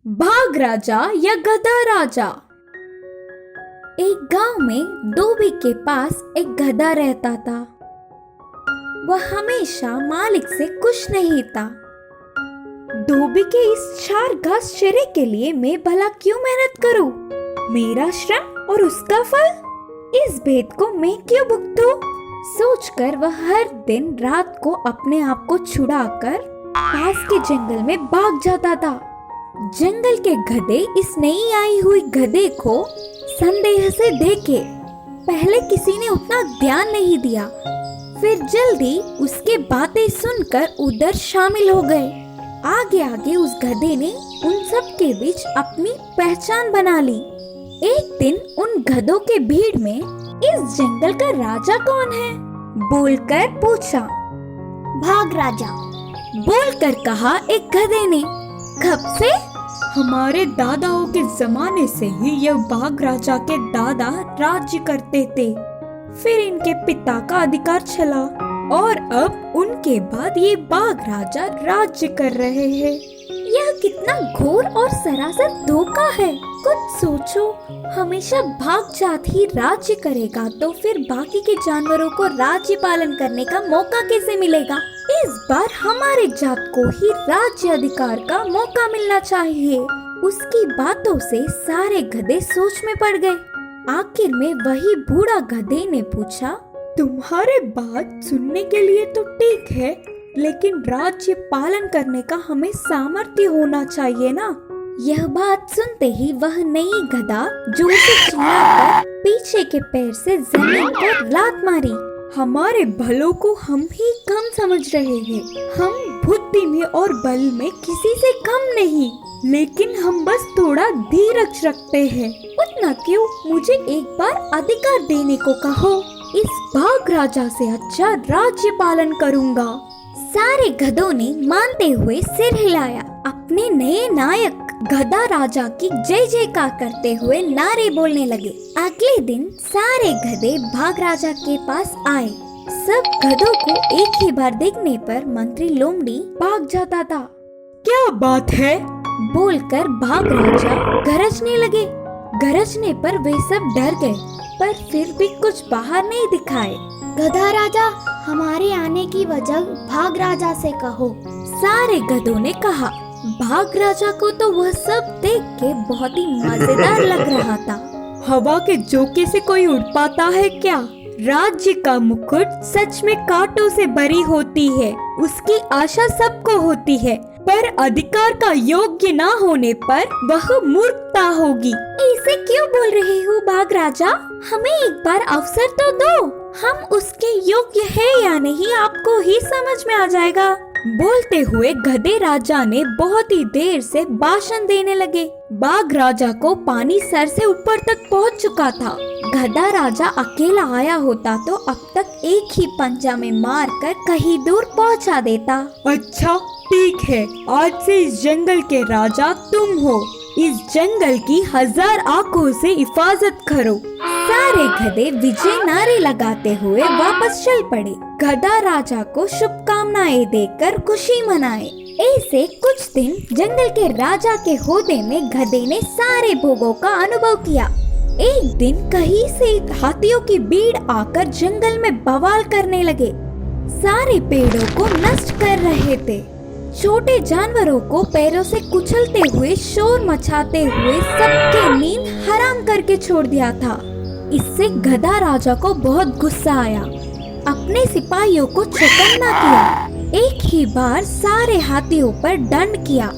भाग राजा या गधा राजा। एक गांव में धोबी के पास एक गधा रहता था। वह हमेशा मालिक से खुश नहीं था। धोबी के इस चार घास चरे के लिए मैं भला क्यों मेहनत करूं? मेरा श्रम और उसका फल, इस भेद को मैं क्यों भुगतूं? सोचकर वह हर दिन रात को अपने आप को छुड़ाकर पास के जंगल में भाग जाता था। जंगल के गधे इस नई आई हुई गधे को संदेह से देखे। पहले किसी ने उतना ध्यान नहीं दिया, फिर जल्दी उसके बातें सुनकर उधर शामिल हो गए। आगे आगे उस गधे ने उन सब के बीच अपनी पहचान बना ली। एक दिन उन गधों के भीड़ में इस जंगल का राजा कौन है? बोलकर पूछा। भाग राजा, बोलकर कहा एक गधे ने। कब से? हमारे दादाओं के जमाने से ही यह भाग राजा के दादा राज्य करते थे। फिर इनके पिता का अधिकार चला और अब उनके बाद ये भाग राजा राज्य कर रहे हैं। यह कितना घोर और सरासर धोखा है। कुछ सोचो, हमेशा भाग जात ही राज्य करेगा तो फिर बाकी के जानवरों को राज्य पालन करने का मौका कैसे मिलेगा? इस बार हमारे जात को ही राज्य अधिकार का मौका मिलना चाहिए। उसकी बातों से सारे गधे सोच में पड़ गए। आखिर में वही बूढ़ा गधे ने पूछा, तुम्हारे बात सुनने के लिए तो ठीक है, लेकिन राज्य पालन करने का हमें सामर्थ्य होना चाहिए ना। यह बात सुनते ही वह नई गधा जोर से चिल्लाकर पीछे के पैर से जमीन पर लात मारी। हमारे भलों को हम ही कम समझ रहे हैं। हम बुद्धि में और बल में किसी से कम नहीं, लेकिन हम बस थोड़ा धीरज रखते हैं। उतना क्यों, मुझे एक बार अधिकार देने को कहो। इस भाग राजा से अच्छा राज्य पालन करूंगा। सारे गधों ने मानते हुए सिर हिलाया। अपने नए नायक गधा राजा की जय जयकार करते हुए नारे बोलने लगे। अगले दिन सारे गधे भाग राजा के पास आए। सब गधों को एक ही बार देखने पर मंत्री लोमड़ी भाग जाता था। क्या बात है? बोलकर भाग राजा गरजने लगे। गरजने पर वे सब डर गए, पर फिर भी कुछ बाहर नहीं दिखाए। गधा राजा, हमारे आने की वजह भाग राजा से कहो। सारे गधों ने कहा। भाग राजा को तो वह सब देख के बहुत ही मजेदार लग रहा था। हवा के झोंके से कोई उड़ पाता है क्या? राज्य का मुकुट सच में कांटों से भरी होती है। उसकी आशा सबको होती है, पर अधिकार का योग्य ना होने पर वह मूर्खता होगी। ऐसे क्यों बोल रहे हो भाग राजा? हमें एक बार अवसर तो दो। हम उसके योग्य है या नहीं आपको ही समझ में आ जाएगा। बोलते हुए गधे राजा ने बहुत ही देर से भाषण देने लगे। बाघ राजा को पानी सर से ऊपर तक पहुंच चुका था। गधा राजा अकेला आया होता तो अब तक एक ही पंजा में मारकर कहीं दूर पहुंचा देता। अच्छा ठीक है, आज से इस जंगल के राजा तुम हो। इस जंगल की 1000 आंखों से हिफाजत करो। सारे गधे विजय नारे लगाते हुए वापस चल पड़े। गधा राजा को शुभकामनाएं देकर खुशी मनाए। ऐसे कुछ दिन जंगल के राजा के होदे में गधे ने सारे भोगों का अनुभव किया। एक दिन कहीं से हाथियों की भीड़ आकर जंगल में बवाल करने लगे। सारे पेड़ों को नष्ट कर रहे थे। छोटे जानवरों को पैरों से कुचलते हुए, शोर मचाते हुए सबकी नींद हराम करके छोड़ दिया था। इससे गधा राजा को बहुत गुस्सा आया। अपने सिपाहियों को चौकन्ना किया। एक ही बार सारे हाथियों पर दंड किया,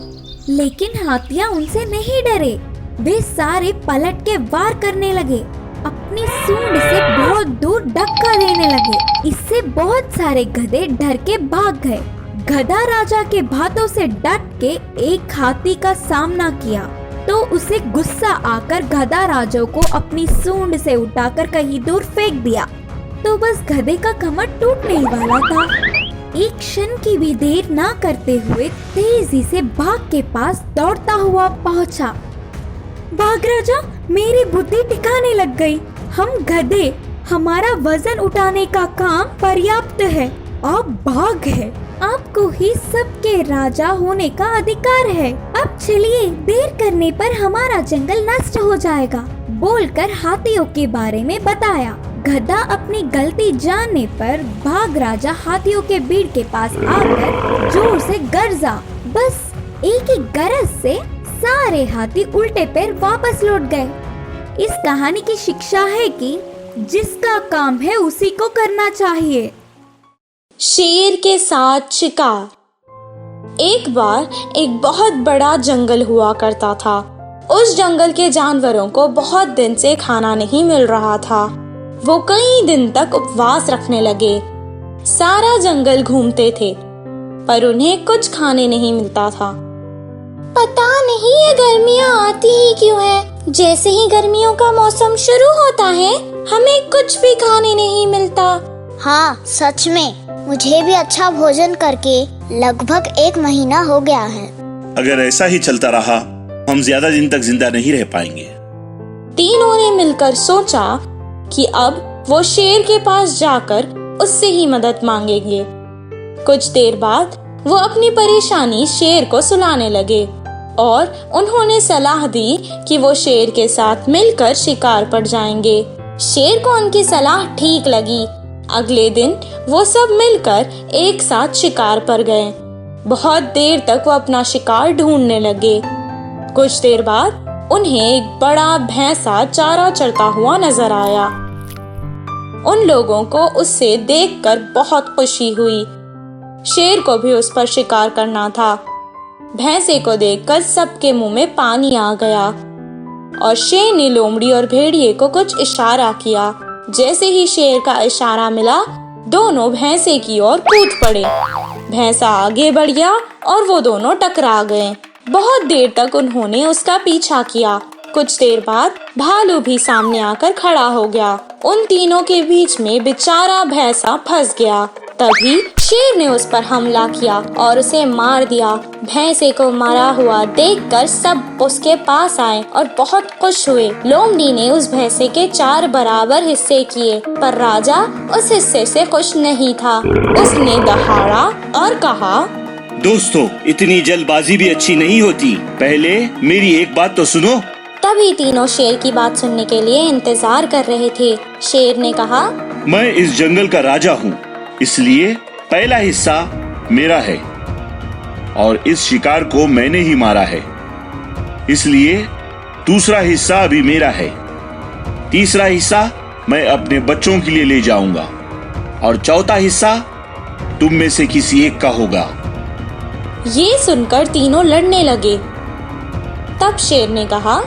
लेकिन हाथियां उनसे नहीं डरे। वे सारे पलट के वार करने लगे। अपनी सूंड से बहुत दूर धक्का देने लगे। इससे बहुत सारे गधे डर के भाग गए। गधा राजा के बातों से डट के एक हाथी का सामना किया तो उसे गुस्सा आकर गधा राजा को अपनी सूंड से उठाकर कहीं दूर फेंक दिया। तो बस गधे का कमर टूटने ही वाला था। एक क्षण की भी देर ना करते हुए तेजी से बाघ के पास दौड़ता हुआ पहुंचा। बाघ राजा, मेरी बुद्धि ठिकाने लग गई। हम गधे, हमारा वजन उठाने का काम पर्याप्त है। आप बाघ है, आपको ही सबके राजा होने का अधिकार है। अब चलिए, देर करने पर हमारा जंगल नष्ट हो जाएगा, बोलकर हाथियों के बारे में बताया। गधा अपनी गलती जानने पर बाघ राजा हाथियों के भीड़ के पास आकर जोर से गरजा। बस एक ही गरज से सारे हाथी उल्टे पैर वापस लौट गए। इस कहानी की शिक्षा है कि जिसका काम है उसी को करना चाहिए। शेर के साथ शिकार। एक बार एक बहुत बड़ा जंगल हुआ करता था। उस जंगल के जानवरों को बहुत दिन से खाना नहीं मिल रहा था। वो कई दिन तक उपवास रखने लगे। सारा जंगल घूमते थे, पर उन्हें कुछ खाने नहीं मिलता था। पता नहीं ये गर्मियाँ आती ही क्यों है। जैसे ही गर्मियों का मौसम शुरू होता है, हमें कुछ भी खाने नहीं मिलता। हाँ, सच में मुझे भी अच्छा भोजन करके लगभग 1 महीना हो गया है। अगर ऐसा ही चलता रहा, हम ज्यादा दिन तक जिंदा नहीं रह पाएंगे। तीनों ने मिलकर सोचा कि अब वो शेर के पास जाकर उससे ही मदद मांगेंगे। कुछ देर बाद वो अपनी परेशानी शेर को सुनाने लगे और उन्होंने सलाह दी कि वो शेर के साथ मिलकर शिकार पर जाएंगे। शेर को उनकी सलाह ठीक लगी। अगले दिन वो सब मिलकर एक साथ शिकार पर गए। बहुत देर तक वो अपना शिकार ढूंढने लगे। कुछ देर बाद उन्हें एक बड़ा भैंसा चारा चरता हुआ नजर आया। उन लोगों को उससे देखकर बहुत खुशी हुई। शेर को भी उस पर शिकार करना था। भैंसे को देखकर सबके मुंह में पानी आ गया और शेर ने लोमड़ी और भेड़िए को कुछ इशारा किया। जैसे ही शेर का इशारा मिला, दोनों भैंसे की ओर कूद पड़े। भैंसा आगे बढ़ गया और वो दोनों टकरा गए। बहुत देर तक उन्होंने उसका पीछा किया। कुछ देर बाद भालू भी सामने आकर खड़ा हो गया। उन तीनों के बीच में बेचारा भैंसा फंस गया। तभी शेर ने उस पर हमला किया और उसे मार दिया। भैंसे को मारा हुआ देखकर सब उसके पास आए और बहुत खुश हुए। लोमड़ी ने उस भैंसे के 4 बराबर हिस्से किए, पर राजा उस हिस्से से खुश नहीं था। उसने दहाड़ा और कहा, दोस्तों, इतनी जल्दबाजी भी अच्छी नहीं होती। पहले मेरी एक बात तो सुनो। तभी तीनों शेर की बात सुनने के लिए इंतजार कर रहे थे। शेर ने कहा, मैं इस जंगल का राजा हूँ, इसलिए पहला हिस्सा मेरा है और इस शिकार को मैंने ही मारा है, इसलिए दूसरा हिस्सा अभी मेरा है। तीसरा हिस्सा मैं अपने बच्चों के लिए ले जाऊंगा और चौथा हिस्सा तुम में से किसी एक का होगा। ये सुनकर तीनों लड़ने लगे। तब शेर ने कहा,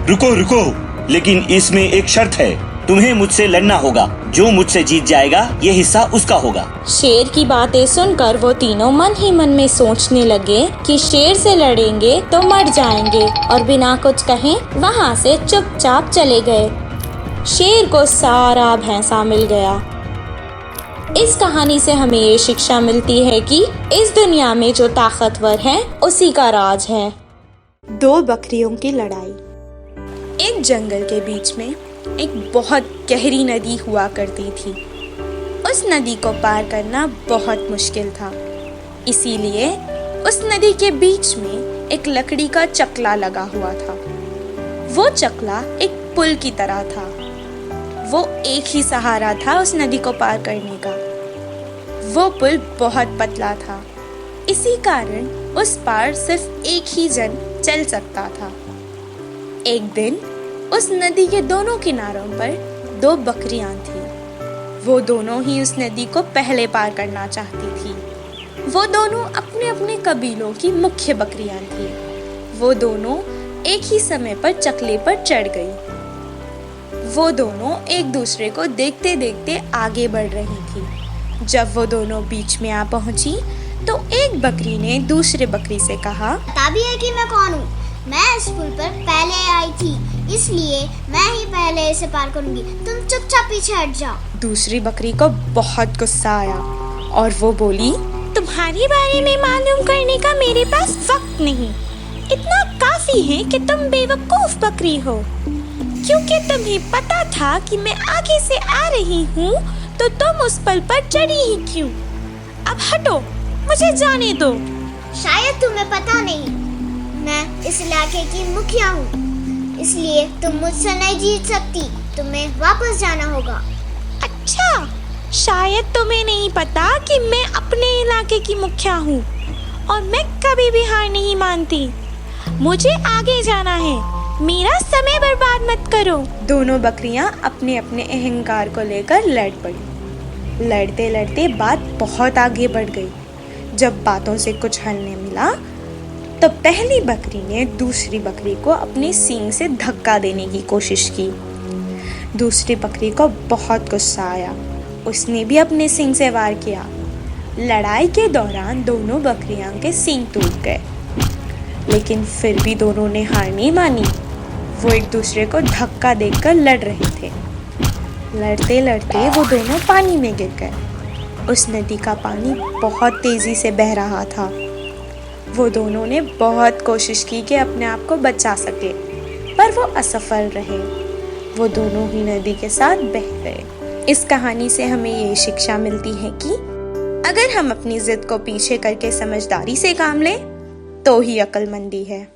रुको रुको, लेकिन इसमें एक शर्त है। तुम्हें मुझसे लड़ना होगा। जो मुझसे जीत जाएगा, ये हिस्सा उसका होगा। शेर की बातें सुनकर वो तीनों मन ही मन में सोचने लगे कि शेर से लड़ेंगे तो मर जाएंगे, और बिना कुछ कहे वहाँ से चुपचाप चले गए। शेर को सारा भैंसा मिल गया। इस कहानी से हमें ये शिक्षा मिलती है कि इस दुनिया में जो ताकतवर है उसी का राज है। 2 बकरियों की लड़ाई। एक जंगल के बीच में एक बहुत गहरी नदी हुआ करती थी। उस नदी को पार करना बहुत मुश्किल था, इसीलिए उस नदी के बीच में एक लकड़ी का चकला लगा हुआ था। वो चकला एक पुल की तरह था। वो एक ही सहारा था उस नदी को पार करने का। वो पुल बहुत पतला था, इसी कारण उस पार सिर्फ एक ही जन चल सकता था। एक दिन उस नदी के दोनों किनारों पर 2 बकरियां थीं। वो दोनों ही उस नदी को पहले पार करना चाहती थी। वो दोनों अपने अपने कबीलों की मुख्य बकरियां थीं। वो दोनों एक ही समय पर चकले पर चढ़ गई। वो दोनों एक दूसरे को देखते देखते आगे बढ़ रही थी। जब वो दोनों बीच में आ पहुंची तो एक बकरी ने दूसरे बकरी से कहा, पता भी है कि मैं कौन हूँ। मैं इस पुल पर पहले आई थी, इसलिए मैं ही पहले इसे पार करूंगी। तुम चुपचाप पीछे हट जाओ। दूसरी बकरी को बहुत गुस्सा आया और वो बोली, तुम्हारे बारे में मालूम करने का मेरे पास वक्त नहीं। इतना काफी है कि तुम बेवकूफ बकरी हो, क्योंकि तुम्हें पता था कि मैं आगे से आ रही हूँ तो तुम उस पुल पर चढ़ी ही क्यों। अब हटो मुझे जाने दो। शायद तुम्हें पता नहीं, मैं इस इलाके की मुखिया हूँ, इसलिए तुम मुझसे नहीं जीत सकती। तुम्हें वापस जाना होगा। अच्छा, शायद तुम्हें नहीं पता कि मैं अपने इलाके की मुखिया हूँ और मैं कभी भी हार नहीं मानती। मुझे आगे जाना है, मेरा समय बर्बाद मत करो। दोनों बकरियां अपने अपने अहंकार को लेकर लड़ पड़ी। लड़ते लड़ते बात बहुत आगे बढ़ गई। जब बातों से कुछ हल नहीं मिला तो पहली बकरी ने दूसरी बकरी को अपने सींग से धक्का देने की कोशिश की। दूसरी बकरी को बहुत गुस्सा आया, उसने भी अपने सींग से वार किया। लड़ाई के दौरान दोनों बकरियां के सींग टूट गए, लेकिन फिर भी दोनों ने हार नहीं मानी। वो एक दूसरे को धक्का देकर लड़ रहे थे। लड़ते लड़ते वो दोनों पानी में गिर गए। उस नदी का पानी बहुत तेजी से बह रहा था। वो दोनों ने बहुत कोशिश की कि अपने आप को बचा सके, पर वो असफल रहे। वो दोनों ही नदी के साथ बह गए। इस कहानी से हमें ये शिक्षा मिलती है कि अगर हम अपनी जिद को पीछे करके समझदारी से काम लें तो ही अक्लमंदी है।